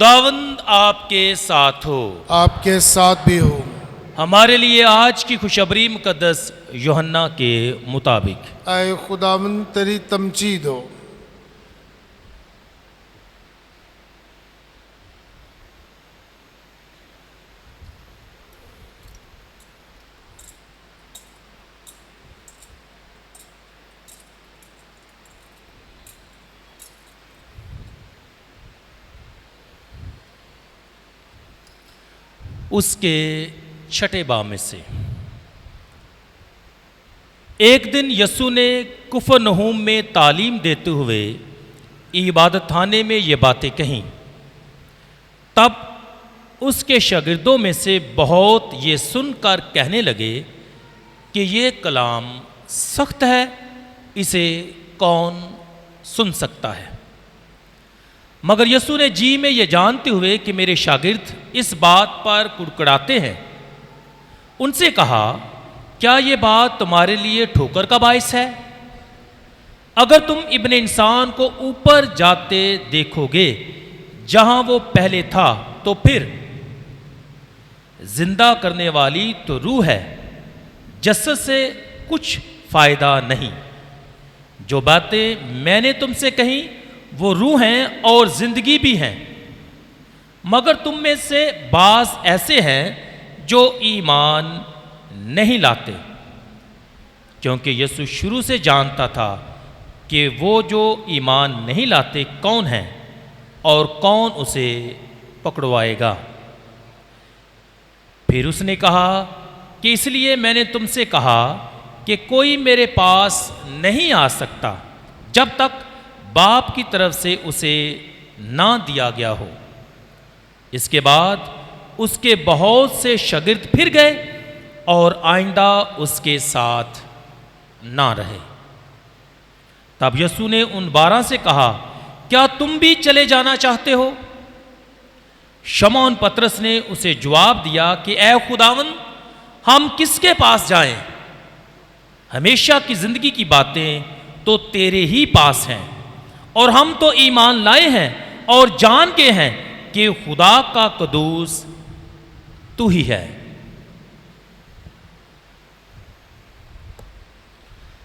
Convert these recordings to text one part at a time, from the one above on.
خداوند آپ کے ساتھ ہو، آپ کے ساتھ بھی ہو۔ ہمارے لیے آج کی خوشخبری مقدس یوحنا کے مطابق۔ اے خداوند تیری تمجید ہو۔ اس کے چھٹے باب میں سے ایک دن یسوع نے کفرنہوم میں تعلیم دیتے ہوئے عبادت خانے میں یہ باتیں کہیں۔ تب اس کے شاگردوں میں سے بہت یہ سن کر کہنے لگے کہ یہ کلام سخت ہے، اسے کون سن سکتا ہے؟ مگر یسوع نے جی میں یہ جانتے ہوئے کہ میرے شاگرد اس بات پر کڑکڑاتے ہیں، ان سے کہا، کیا یہ بات تمہارے لیے ٹھوکر کا باعث ہے؟ اگر تم ابن انسان کو اوپر جاتے دیکھو گے جہاں وہ پہلے تھا، تو پھر زندہ کرنے والی تو روح ہے، جسد سے کچھ فائدہ نہیں۔ جو باتیں میں نے تم سے کہیں وہ روح ہیں اور زندگی بھی ہیں، مگر تم میں سے بعض ایسے ہیں جو ایمان نہیں لاتے۔ کیونکہ یسوع شروع سے جانتا تھا کہ وہ جو ایمان نہیں لاتے کون ہیں اور کون اسے پکڑوائے گا۔ پھر اس نے کہا کہ اس لیے میں نے تم سے کہا کہ کوئی میرے پاس نہیں آ سکتا جب تک باپ کی طرف سے اسے نہ دیا گیا ہو۔ اس کے بعد اس کے بہت سے شاگرد پھر گئے اور آئندہ اس کے ساتھ نہ رہے۔ تب یسوع نے ان 12 سے کہا، کیا تم بھی چلے جانا چاہتے ہو؟ شمعون پطرس نے اسے جواب دیا کہ اے خداوند، ہم کس کے پاس جائیں؟ ہمیشہ کی زندگی کی باتیں تو تیرے ہی پاس ہیں، اور ہم تو ایمان لائے ہیں اور جان کے ہیں کہ خدا کا قدوس تو ہی ہے۔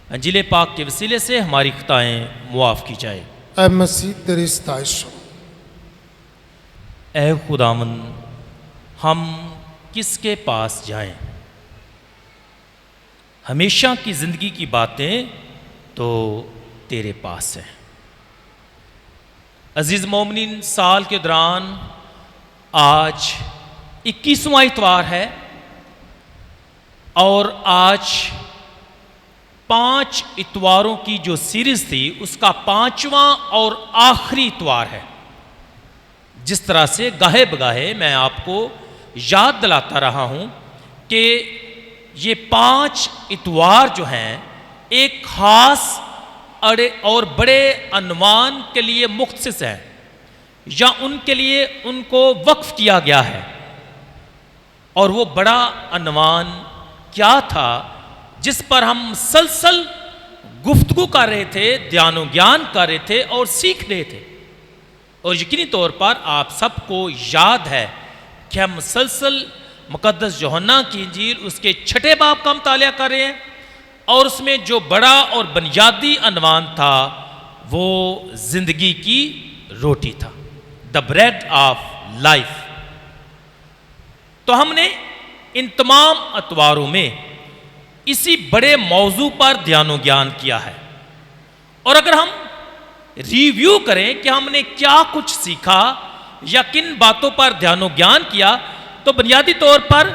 انجیل پاک کے وسیلے سے ہماری خطائیں معاف کی جائیں۔ اے مسیح تیری ستائش ہو۔ اے خداوند، ہم کس کے پاس جائیں؟ ہمیشہ کی زندگی کی باتیں تو تیرے پاس ہیں۔ عزیز مومنین، سال کے دوران آج 21واں اتوار ہے اور آج 5 اتواروں کی جو سیریز تھی اس کا 5واں اور آخری اتوار ہے۔ جس طرح سے گاہے بگاہے میں آپ کو یاد دلاتا رہا ہوں کہ یہ 5 اتوار جو ہیں ایک خاص اور بڑے عنوان کے لیے مختص ہیں، یا ان کے لیے ان کو وقف کیا گیا ہے۔ اور وہ بڑا عنوان کیا تھا جس پر ہم مسلسل گفتگو کر رہے تھے، دھیان و گیان کر رہے تھے اور سیکھ رہے تھے؟ اور یقینی طور پر آپ سب کو یاد ہے کہ ہم مسلسل مقدس یوحنا کی انجیل اس کے 6 باب کا مطالعہ کر رہے ہیں، اور اس میں جو بڑا اور بنیادی عنوان تھا وہ زندگی کی روٹی تھا، دا بریڈ آف لائف۔ تو ہم نے ان تمام اتواروں میں اسی بڑے موضوع پر دھیان و گیان کیا ہے۔ اور اگر ہم ریویو کریں کہ ہم نے کیا کچھ سیکھا یا کن باتوں پر دھیان و گیان کیا، تو بنیادی طور پر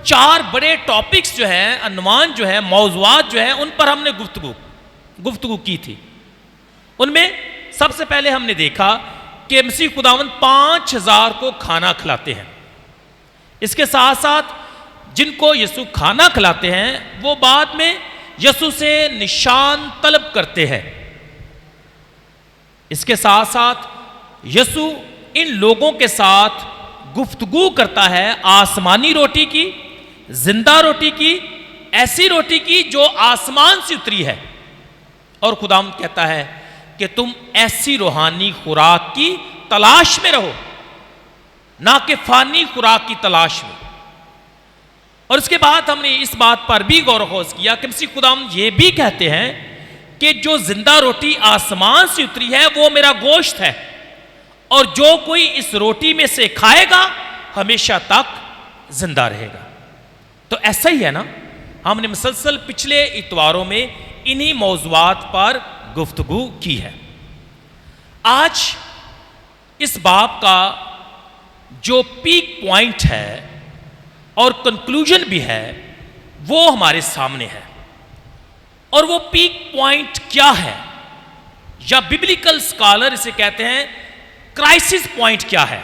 4 بڑے ٹاپکس جو ہیں، عنوان جو ہیں، موضوعات جو ہیں، ان پر ہم نے گفتگو کی تھی۔ ان میں سب سے پہلے ہم نے دیکھا کہ مسیح خداوند 5000 کو کھانا کھلاتے ہیں۔ اس کے ساتھ ساتھ جن کو یسوع کھانا کھلاتے ہیں وہ بعد میں یسوع سے نشان طلب کرتے ہیں۔ اس کے ساتھ ساتھ یسوع ان لوگوں کے ساتھ گفتگو کرتا ہے آسمانی روٹی کی، زندہ روٹی کی، ایسی روٹی کی جو آسمان سے اتری ہے، اور خداوند کہتا ہے کہ تم ایسی روحانی خوراک کی تلاش میں رہو نہ کہ فانی خوراک کی تلاش میں. اور اس کے بعد ہم نے اس بات پر بھی غور و خوض کیا کہ مسیح خداوند یہ بھی کہتے ہیں کہ جو زندہ روٹی آسمان سے اتری ہے وہ میرا گوشت ہے، اور جو کوئی اس روٹی میں سے کھائے گا ہمیشہ تک زندہ رہے گا. تو ایسا ہی ہے نا، ہم نے مسلسل پچھلے اتواروں میں انہی موضوعات پر گفتگو کی ہے. آج اس باب کا جو پیک پوائنٹ ہے اور کنکلوژن بھی ہے وہ ہمارے سامنے ہے. اور وہ پیک پوائنٹ کیا ہے، یا ببلیکل اسکالر اسے کہتے ہیں کرائسس پوائنٹ کیا ہے.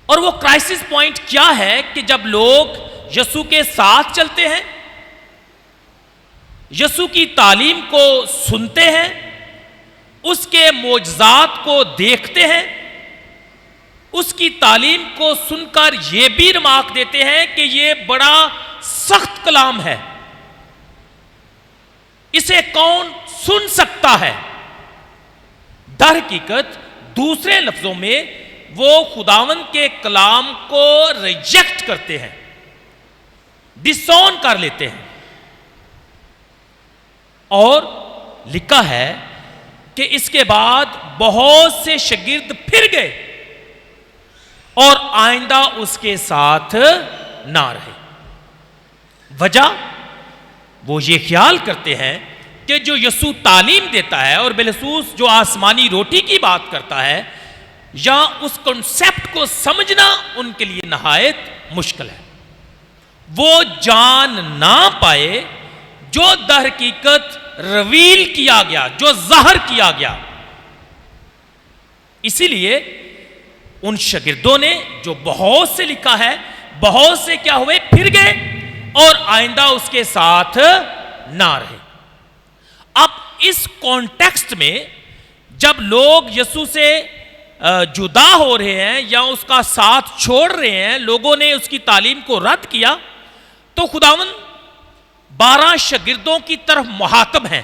اور وہ کرائسس پوائنٹ کیا ہے کہ جب لوگ یسوع کے ساتھ چلتے ہیں، یسوع کی تعلیم کو سنتے ہیں، اس کے معجزات کو دیکھتے ہیں، اس کی تعلیم کو سن کر یہ بھی ریمارک دیتے ہیں کہ یہ بڑا سخت کلام ہے، اسے کون سن سکتا ہے. در حقیقت دوسرے لفظوں میں وہ خداوند کے کلام کو ریجیکٹ کرتے ہیں، ڈسون کر لیتے ہیں. اور لکھا ہے کہ اس کے بعد بہت سے شاگرد پھر گئے اور آئندہ اس کے ساتھ نہ رہے. وجہ وہ یہ خیال کرتے ہیں کہ جو یسوع تعلیم دیتا ہے اور بالخصوص جو آسمانی روٹی کی بات کرتا ہے، یا اس کنسیپٹ کو سمجھنا ان کے لیے نہایت مشکل ہے. وہ جان نہ پائے جو در حقیقت ریویل کیا گیا، جو ظاہر کیا گیا. اسی لیے ان شاگردوں نے جو بہت سے لکھا ہے، بہت سے کیا ہوئے، پھر گئے اور آئندہ اس کے ساتھ نہ رہے. اب اس کانٹیکسٹ میں جب لوگ یسوع سے جدا ہو رہے ہیں یا اس کا ساتھ چھوڑ رہے ہیں، لوگوں نے اس کی تعلیم کو رد کیا، تو خداوند 12 شاگردوں کی طرف مخاطب ہیں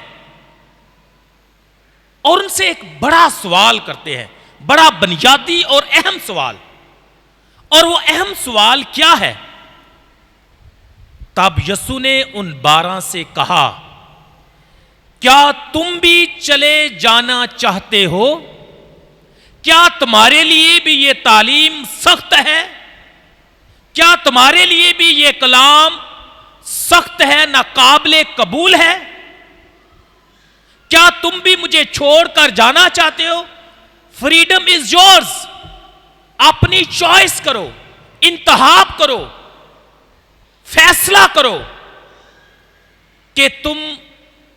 اور ان سے ایک بڑا سوال کرتے ہیں، بڑا بنیادی اور اہم سوال. اور وہ اہم سوال کیا ہے؟ تب یسوع نے ان 12 سے کہا، کیا تم بھی چلے جانا چاہتے ہو؟ کیا تمہارے لیے بھی یہ تعلیم سخت ہے؟ کیا تمہارے لیے بھی یہ کلام سخت ہے، ناقابل قبول ہے؟ کیا تم بھی مجھے چھوڑ کر جانا چاہتے ہو؟ Freedom is yours. اپنی چوائس کرو، انتخاب کرو، فیصلہ کرو کہ تم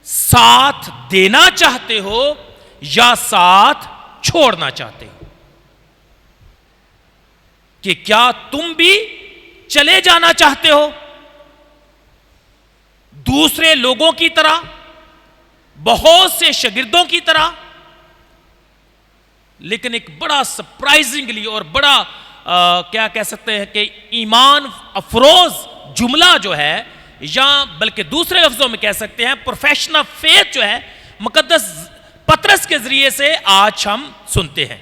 ساتھ دینا چاہتے ہو یا ساتھ چھوڑنا چاہتے ہو. کہ کیا تم بھی چلے جانا چاہتے ہو دوسرے لوگوں کی طرح، بہت سے شاگردوں کی طرح؟ لیکن ایک بڑا سرپرائزنگلی اور بڑا کیا کہہ سکتے ہیں کہ ایمان افروز جملہ جو ہے، یا بلکہ دوسرے لفظوں میں کہہ سکتے ہیں پروفیشن آف فیتھ جو ہے، مقدس پطرس کے ذریعے سے آج ہم سنتے ہیں.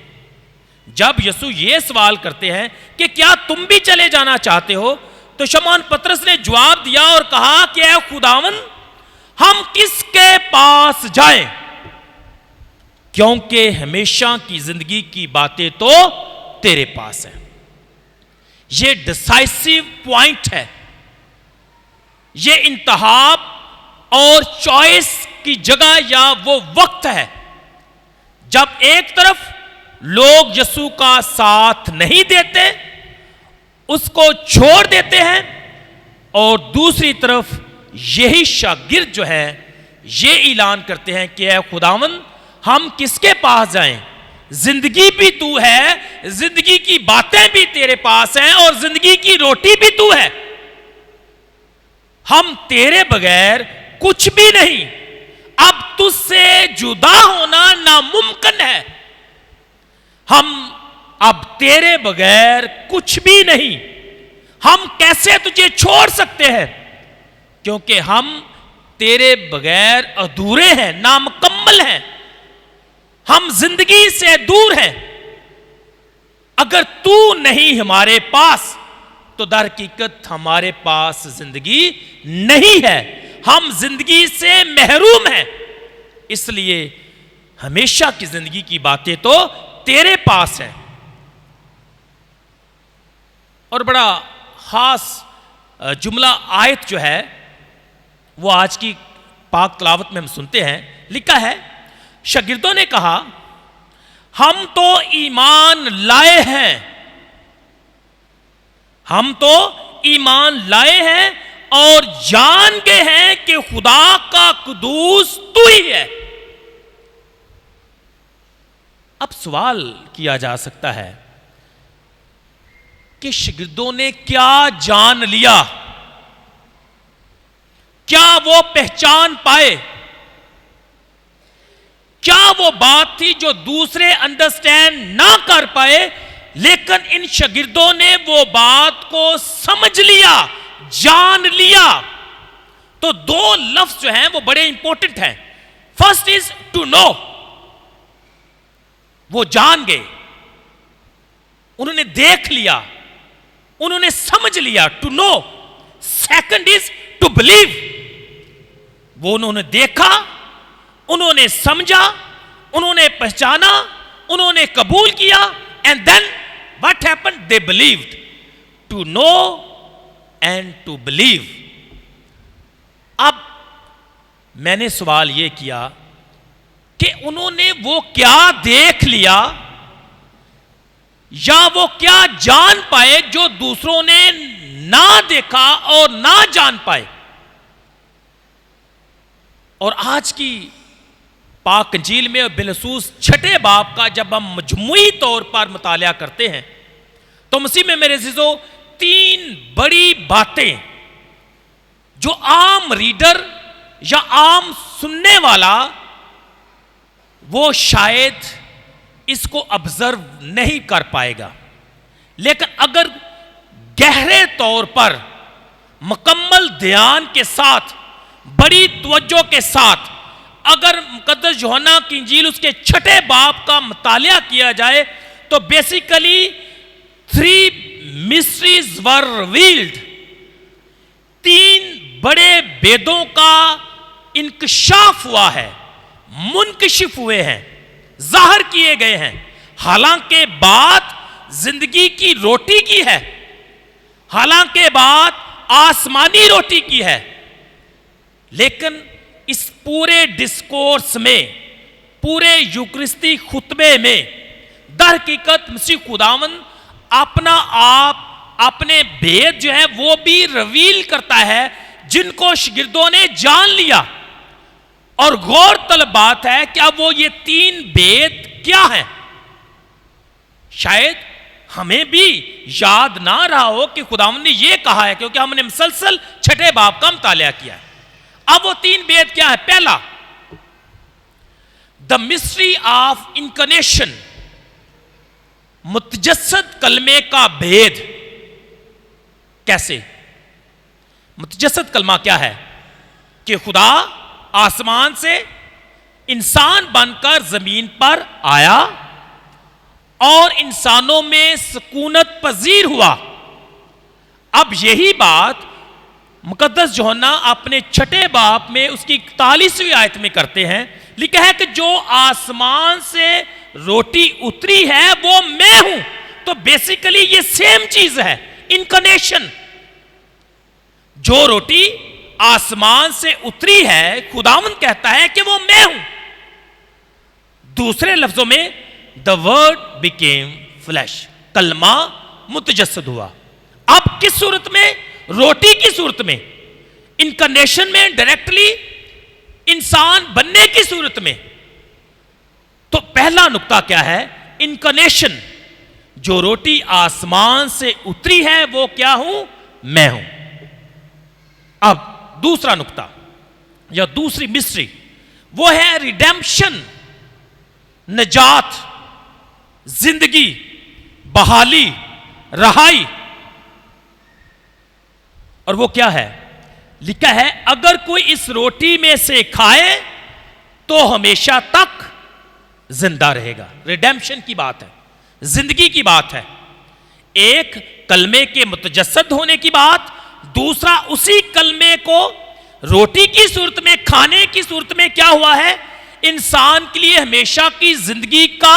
جب یسوع یہ سوال کرتے ہیں کہ کیا تم بھی چلے جانا چاہتے ہو، تو شمعون پطرس نے جواب دیا اور کہا کہ اے خداوند، ہم کس کے پاس جائیں؟ کیونکہ ہمیشہ کی زندگی کی باتیں تو تیرے پاس ہیں. یہ ڈسائسو پوائنٹ ہے، یہ انتخاب اور چوائس کی جگہ یا وہ وقت ہے جب ایک طرف لوگ یسوع کا ساتھ نہیں دیتے، اس کو چھوڑ دیتے ہیں، اور دوسری طرف یہی شاگرد جو ہے یہ اعلان کرتے ہیں کہ اے خداوند، ہم کس کے پاس جائیں؟ زندگی بھی تو ہے، زندگی کی باتیں بھی تیرے پاس ہیں، اور زندگی کی روٹی بھی تو ہے. ہم تیرے بغیر کچھ بھی نہیں. اب تجھ سے جدا ہونا ناممکن ہے. ہم اب تیرے بغیر کچھ بھی نہیں. ہم کیسے تجھے چھوڑ سکتے ہیں؟ کیونکہ ہم تیرے بغیر ادھورے ہیں، نامکمل ہیں، ہم زندگی سے دور ہیں. اگر تو نہیں ہمارے پاس تو در حقیقت ہمارے پاس زندگی نہیں ہے، ہم زندگی سے محروم ہیں، اس لیے ہمیشہ کی زندگی کی باتیں تو تیرے پاس ہیں۔ اور بڑا خاص جملہ آیت جو ہے وہ آج کی پاک تلاوت میں ہم سنتے ہیں، لکھا ہے شاگردوں نے کہا ہم تو ایمان لائے ہیں، ہم تو ایمان لائے ہیں اور جان گئے ہیں کہ خدا کا قدوس تو ہی ہے۔ اب سوال کیا جا سکتا ہے کہ شاگردوں نے کیا جان لیا، کیا وہ پہچان پائے، کیا وہ بات تھی جو دوسرے انڈرسٹینڈ نہ کر پائے، لیکن ان شاگردوں نے وہ بات کو سمجھ لیا، جان لیا۔ تو دو لفظ جو ہیں وہ بڑے امپورٹنٹ ہیں۔ فرسٹ از ٹو نو، وہ جان گئے، انہوں نے دیکھ لیا، انہوں نے سمجھ لیا، two no. Second is two blue, وہ انہوں نے دیکھا، انہوں نے سمجھا، انہوں نے پہچانا، انہوں نے قبول کیا، and then what happened? They believed. To know and to believe. اب میں نے سوال یہ کیا کہ انہوں نے وہ کیا دیکھ لیا یا وہ کیا جان پائے جو دوسروں نے نہ دیکھا اور نہ جان پائے۔ اور آج کی پاک انجیل میں بالخصوص چھٹے باب کا جب ہم مجموعی طور پر مطالعہ کرتے ہیں تو مسیح میں میرے عزیزو تین بڑی باتیں جو عام ریڈر یا عام سننے والا وہ شاید اس کو آبزرو نہیں کر پائے گا، لیکن اگر گہرے طور پر مکمل دھیان کے ساتھ بڑی توجہ کے ساتھ اگر مقدس یوحنا کی انجیل اس کے چھٹے باب کا مطالعہ کیا جائے تو بیسیکلی 3 mysteries were revealed، 3 بڑے بیدوں کا انکشاف ہوا ہے، منکشف ہوئے ہیں، ظاہر کیے گئے ہیں۔ حالانکہ بات زندگی کی روٹی کی ہے، حالانکہ بات آسمانی روٹی کی ہے، لیکن اس پورے ڈسکورس میں، پورے یوکرستی خطبے میں در حقیقت مسیح خداوند اپنا آپ، اپنے بید جو ہے وہ بھی ریویل کرتا ہے جن کو شاگردوں نے جان لیا۔ اور غور طلب بات ہے کہ اب وہ یہ 3 بید کیا ہیں؟ شاید ہمیں بھی یاد نہ رہا ہو کہ خداوند نے یہ کہا ہے، کیونکہ ہم نے مسلسل چھٹے باب کا مطالعہ کیا ہے۔ اب وہ 3 بید کیا ہے؟ پہلا، دا مسٹری آف انکارنیشن، متجسد کلمے کا بید۔ کیسے؟ متجسد کلمہ کیا ہے؟ کہ خدا آسمان سے انسان بن کر زمین پر آیا اور انسانوں میں سکونت پذیر ہوا۔ اب یہی بات مقدس یوحنا اپنے چھٹے باب میں اس کی 41ویں آیت میں کرتے ہیں، لکھا ہے کہ جو آسمان سے روٹی اتری ہے وہ میں ہوں۔ تو بیسیکلی یہ سیم چیز ہے، انکارنیشن۔ جو روٹی آسمان سے اتری ہے خداوند کہتا ہے کہ وہ میں ہوں۔ دوسرے لفظوں میں the word became flesh، کلمہ متجسد ہوا۔ اب کس صورت میں؟ روٹی کی صورت میں، انکارنیشن میں، ڈائریکٹلی انسان بننے کی صورت میں۔ تو پہلا نقطہ کیا ہے؟ انکارنیشن، جو روٹی آسمان سے اتری ہے وہ کیا ہوں؟ میں ہوں۔ اب دوسرا نقطہ یا دوسری مسٹری وہ ہے ریڈیمپشن، نجات، زندگی، بحالی، رہائی۔ اور وہ کیا ہے؟ لکھا ہے اگر کوئی اس روٹی میں سے کھائے تو ہمیشہ تک زندہ رہے گا۔ ریڈیمپشن کی بات ہے، زندگی کی بات ہے. ایک کلمے کے متجسد ہونے کی بات، دوسرا اسی کلمے کو روٹی کی صورت میں، کھانے کی صورت میں کیا ہوا ہے؟ انسان کے لیے ہمیشہ کی زندگی کا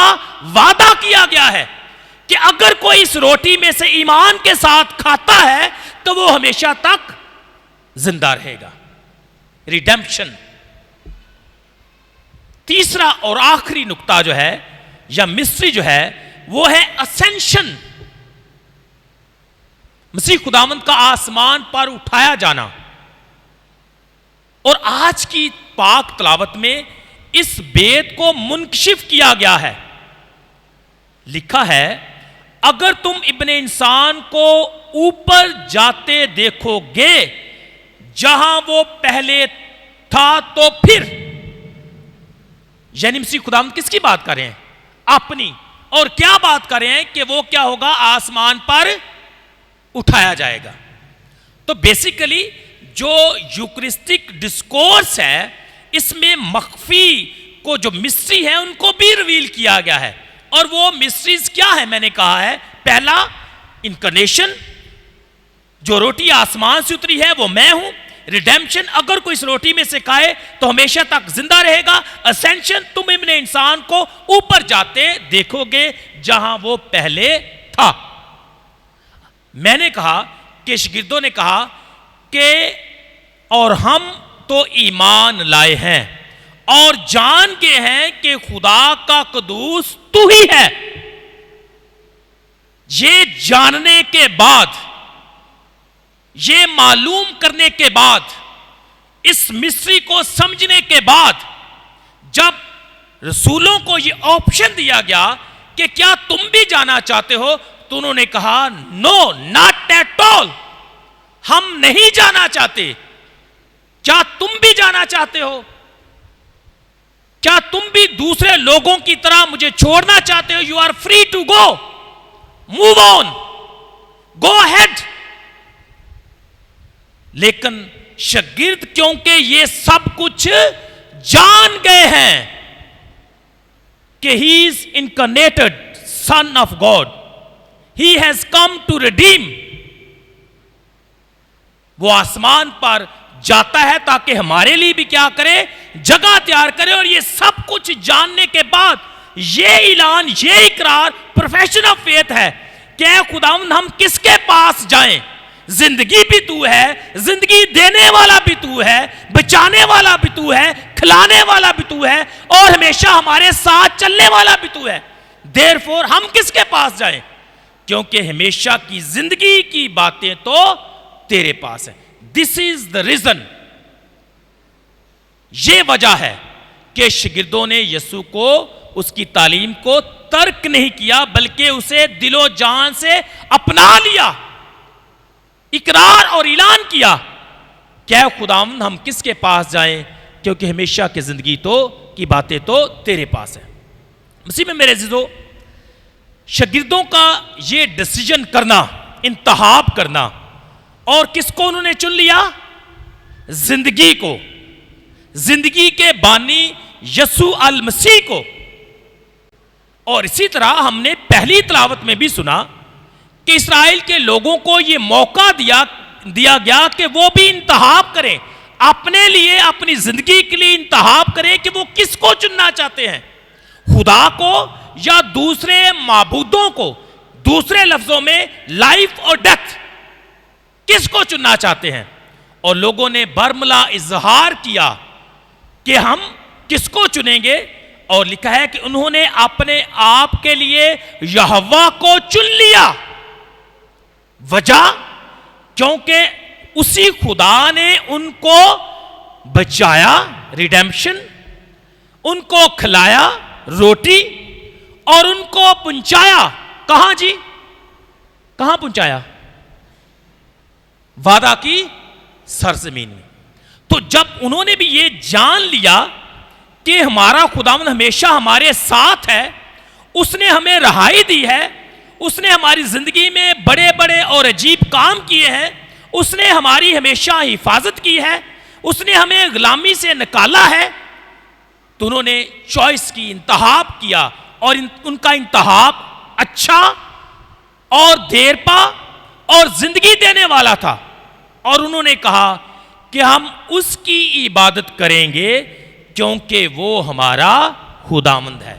وعدہ کیا گیا ہے کہ اگر کوئی اس روٹی میں سے ایمان کے ساتھ کھاتا ہے تو وہ ہمیشہ تک زندہ رہے گا. ریڈیمپشن. تیسرا اور آخری نقطہ جو ہے یا مسٹری جو ہے وہ ہے اسینشن. مسیح خداوند کا آسمان پر اٹھایا جانا. اور آج کی پاک تلاوت میں اس بید کو منکشف کیا گیا ہے. لکھا ہے اگر تم ابن انسان کو اوپر جاتے دیکھو گے جہاں وہ پہلے تھا تو پھر. یعنی مسیح خداوند کس کی بات کر رہے ہیں؟ اپنی. اور کیا بات کر رہے ہیں کہ وہ کیا ہوگا؟ آسمان پر اٹھایا جائے گا. تو بیسیکلی جو یوکرسٹک ڈسکورس ہے اس میں مخفی کو جو مسٹری ہے ان کو بھی ریویل کیا گیا ہے. اور وہ مسٹریز کیا ہے؟ میں نے کہا ہے پہلا انکارنیشن، جو روٹی آسمان سے اتری ہے وہ میں ہوں. ریڈیمپشن، اگر کوئی اس روٹی میں سے کھائے تو ہمیشہ تک زندہ رہے گا. اسینشن، تم ابن انسان کو اوپر جاتے دیکھو گے جہاں وہ پہلے تھا. میں نے کہا کہ شاگردوں نے کہا کہ اور ہم تو ایمان لائے ہیں اور جان کے ہیں کہ خدا کا قدوس تو ہی ہے. یہ جاننے کے بعد، یہ معلوم کرنے کے بعد، اس مسٹری کو سمجھنے کے بعد، جب رسولوں کو یہ آپشن دیا گیا کہ کیا تم بھی جانا چاہتے ہو، تو انہوں نے کہا نو ناٹ ایٹ آل، ہم نہیں جانا چاہتے. کیا تم بھی جانا چاہتے ہو؟ کیا تم بھی دوسرے لوگوں کی طرح مجھے چھوڑنا چاہتے ہو؟ You are free to go, move on, go ahead. لیکن شاگرد کیونکہ یہ سب کچھ جان گئے ہیں کہ he is incarnated son of God, he has come to redeem. وہ آسمان پر جاتا ہے تاکہ ہمارے لیے بھی کیا کرے؟ جگہ تیار کرے. اور یہ سب کچھ جاننے کے بعد یہ اعلان، یہ اقرار پروفیشن آف فیتھ ہے کہ اے خداوند ہم کس کے پاس جائیں؟ زندگی بھی تو ہے، زندگی دینے والا بھی تو ہے، بچانے والا بھی تو ہے، کھلانے والا بھی تو ہے، اور ہمیشہ ہمارے ساتھ چلنے والا بھی تو ہے. Therefore ہم کس کے پاس جائیں؟ کیونکہ ہمیشہ کی زندگی کی باتیں تو تیرے پاس ہیں. This is the reason. یہ وجہ ہے کہ شاگردوں نے یسوع کو، اس کی تعلیم کو ترک نہیں کیا بلکہ اسے دل و جان سے اپنا لیا، اقرار اور اعلان کیا کہ اے خداوند ہم کس کے پاس جائیں کیونکہ ہمیشہ کی زندگی تو کی باتیں تو تیرے پاس ہیں. مسیح میں میرے عزیزو، شاگردوں کا یہ ڈیسیجن کرنا، انتخاب کرنا، اور کس کو انہوں نے چن لیا؟ زندگی کو، زندگی کے بانی یسوع المسیح کو. اور اسی طرح ہم نے پہلی تلاوت میں بھی سنا کہ اسرائیل کے لوگوں کو یہ موقع دیا گیا کہ وہ بھی انتخاب کریں، اپنے لیے، اپنی زندگی کے لیے انتخاب کریں کہ وہ کس کو چننا چاہتے ہیں، خدا کو یا دوسرے معبودوں کو. دوسرے لفظوں میں لائف اور ڈیتھ، کس کو چننا چاہتے ہیں. اور لوگوں نے برملا اظہار کیا کہ ہم کس کو چنیں گے. اور لکھا ہے کہ انہوں نے اپنے آپ کے لیے یہوہ کو چن لیا. وجہ کیونکہ اسی خدا نے ان کو بچایا، ریڈیمپشن، ان کو کھلایا روٹی، اور ان کو پہنچایا کہاں جی؟ کہاں پہنچایا؟ وعدہ کی سرزمین میں. تو جب انہوں نے بھی یہ جان لیا کہ ہمارا خداوند ہمیشہ ہمارے ساتھ ہے، اس نے ہمیں رہائی دی ہے، اس نے ہماری زندگی میں بڑے بڑے اور عجیب کام کیے ہیں، اس نے ہماری ہمیشہ حفاظت کی ہے، اس نے ہمیں غلامی سے نکالا ہے، تو انہوں نے چوائس کی، انتخاب کیا. اور ان کا انتخاب اچھا اور دیر پا اور زندگی دینے والا تھا، اور انہوں نے کہا کہ ہم اس کی عبادت کریں گے کیونکہ وہ ہمارا خداوند ہے۔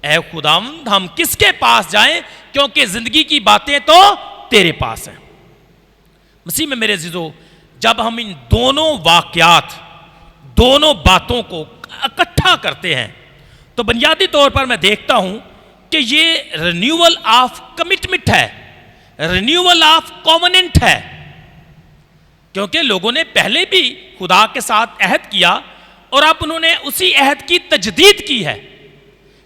اے خداوند، ہم کس کے پاس جائیں کیونکہ زندگی کی باتیں تو تیرے پاس ہیں۔ مسیح میں میرے عزیزو، جب ہم ان دونوں واقعات، دونوں باتوں کو اکٹھا کرتے ہیں تو بنیادی طور پر میں دیکھتا ہوں کہ یہ رینیول آف کمٹمنٹ ہے، رینیول آف کووننٹ ہے، کیونکہ لوگوں نے پہلے بھی خدا کے ساتھ عہد کیا اور اب انہوں نے اسی عہد کی تجدید کی ہے۔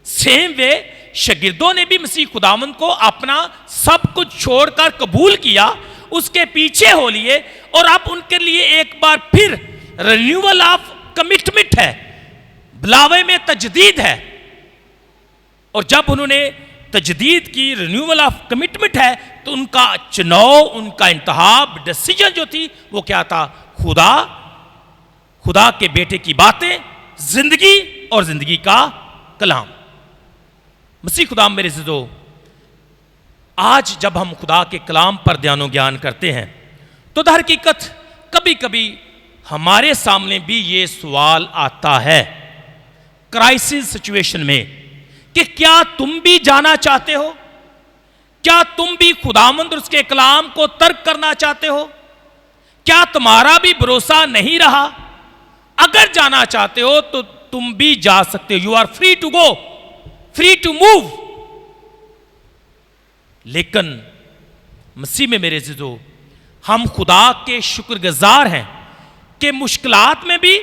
سیم وے شاگردوں نے بھی مسیح خداوند کو اپنا سب کچھ چھوڑ کر قبول کیا، اس کے پیچھے ہو لیے، اور اب ان کے لیے ایک بار پھر رینیول آف کمٹمنٹ ہے، بلاوے میں تجدید ہے۔ اور جب انہوں نے تجدید کی، رینیول آف کمٹمنٹ ہے، تو ان کا چناؤ، ان کا انتخاب، ڈیسیجن جو تھی وہ کیا تھا؟ خدا کے بیٹے کی باتیں، زندگی اور زندگی کا کلام۔ مسیح خدا میرے عزیزو، آج جب ہم خدا کے کلام پر دھیان و گیان کرتے ہیں تو در حقیقت کبھی کبھی ہمارے سامنے بھی یہ سوال آتا ہے کرائسس سچویشن میں کہ کیا تم بھی جانا چاہتے ہو؟ کیا تم بھی خداوند اور اس کے کلام کو ترک کرنا چاہتے ہو؟ کیا تمہارا بھی بھروسہ نہیں رہا؟ اگر جانا چاہتے ہو تو تم بھی جا سکتے ہو، you are free to go, free to move. لیکن مسیح میں میرے عزیزو، ہم خدا کے شکر گزار ہیں کہ مشکلات میں بھی،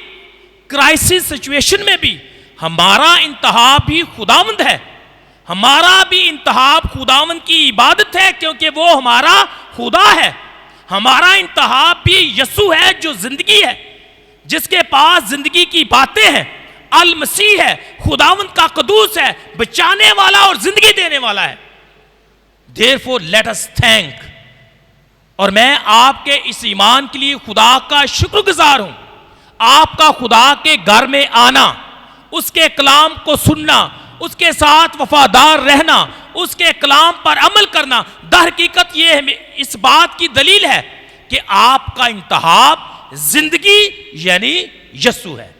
کرائسس سچویشن میں بھی ہمارا انتخاب بھی خداوند ہے، ہمارا بھی انتخاب خداوند کی عبادت ہے کیونکہ وہ ہمارا خدا ہے۔ ہمارا انتخاب بھی یسوع ہے جو زندگی ہے، جس کے پاس زندگی کی باتیں ہیں، المسیح ہے، خداوند کا قدوس ہے، بچانے والا اور زندگی دینے والا ہے۔ Therefore let us thank، اور میں آپ کے اس ایمان کے لیے خدا کا شکر گزار ہوں۔ آپ کا خدا کے گھر میں آنا، اس کے کلام کو سننا، اس کے ساتھ وفادار رہنا، اس کے کلام پر عمل کرنا، در حقیقت یہ اس بات کی دلیل ہے کہ آپ کا انتخاب زندگی یعنی یسوع ہے۔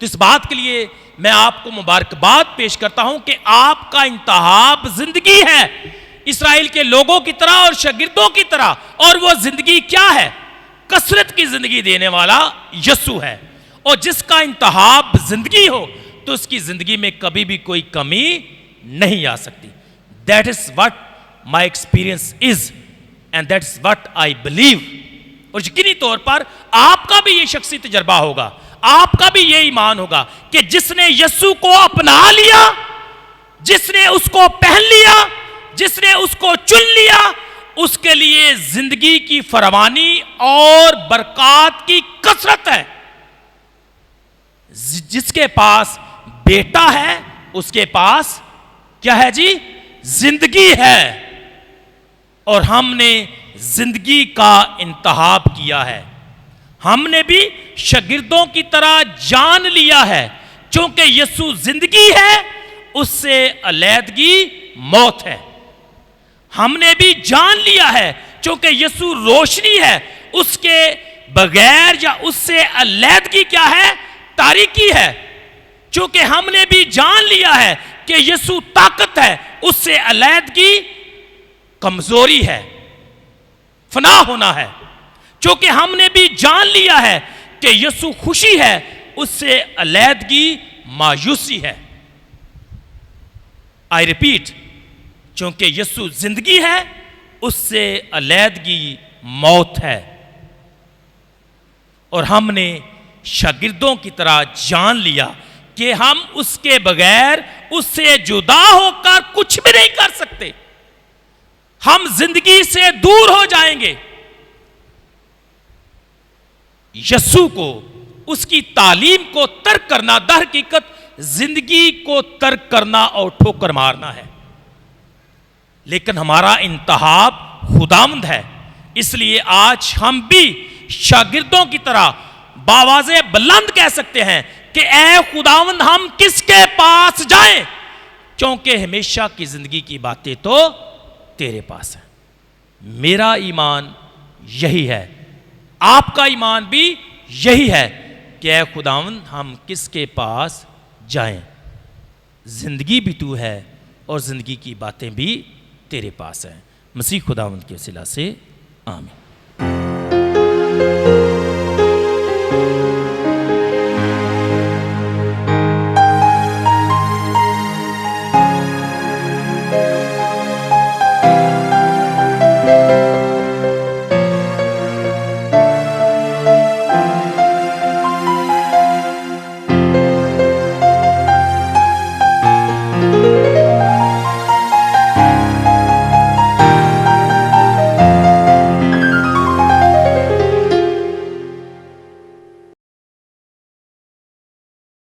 تو اس بات کے لیے میں آپ کو مبارکباد پیش کرتا ہوں کہ آپ کا انتخاب زندگی ہے، اسرائیل کے لوگوں کی طرح اور شاگردوں کی طرح، اور وہ زندگی کیا ہے؟ کثرت کی زندگی دینے والا یسوع ہے۔ اور جس کا انتخاب زندگی ہو تو اس کی زندگی میں کبھی بھی کوئی کمی نہیں آ سکتی۔ That is what my experience is and that's what I believe۔ اور یقینی طور پر آپ کا بھی یہ شخصی تجربہ ہوگا، آپ کا بھی یہ ایمان ہوگا کہ جس نے یسوع کو اپنا لیا، جس نے اس کو پہن لیا، جس نے اس کو چن لیا، اس کے لیے زندگی کی فراوانی اور برکات کی کثرت ہے۔ جس کے پاس بیٹا ہے اس کے پاس کیا ہے جی؟ زندگی ہے۔ اور ہم نے زندگی کا انتخاب کیا ہے، ہم نے بھی شاگردوں کی طرح جان لیا ہے چونکہ یسوع زندگی ہے، اس سے علیحدگی موت ہے۔ ہم نے بھی جان لیا ہے چونکہ یسوع روشنی ہے، اس کے بغیر یا اس سے علیحدگی کیا ہے؟ تاریکی ہے۔ چونکہ ہم نے بھی جان لیا ہے کہ یسوع طاقت ہے، اس سے علیحدگی کمزوری ہے، فنا ہونا ہے۔ چونکہ ہم نے بھی جان لیا ہے کہ یسوع خوشی ہے، اس سے علیحدگی مایوسی ہے۔ I repeat، چونکہ یسوع زندگی ہے، اس سے علیحدگی موت ہے۔ اور ہم نے شاگردوں کی طرح جان لیا کہ ہم اس کے بغیر اس سے جدا ہو کر کچھ بھی نہیں کر سکتے، ہم زندگی سے دور ہو جائیں گے۔ یسوع کو، اس کی تعلیم کو ترک کرنا در حقیقت زندگی کو ترک کرنا اور ٹھوکر مارنا ہے۔ لیکن ہمارا انتخاب خداوند ہے، اس لیے آج ہم بھی شاگردوں کی طرح باواز بلند کہہ سکتے ہیں کہ اے خداوند، ہم کس کے پاس جائیں کیونکہ ہمیشہ کی زندگی کی باتیں تو تیرے پاس ہیں۔ میرا ایمان یہی ہے، آپ کا ایمان بھی یہی ہے کہ اے خداوند ہم کس کے پاس جائیں؟ زندگی بھی تو ہے اور زندگی کی باتیں بھی تیرے پاس ہیں۔ مسیح خداوند کے وسیلہ سے آمین۔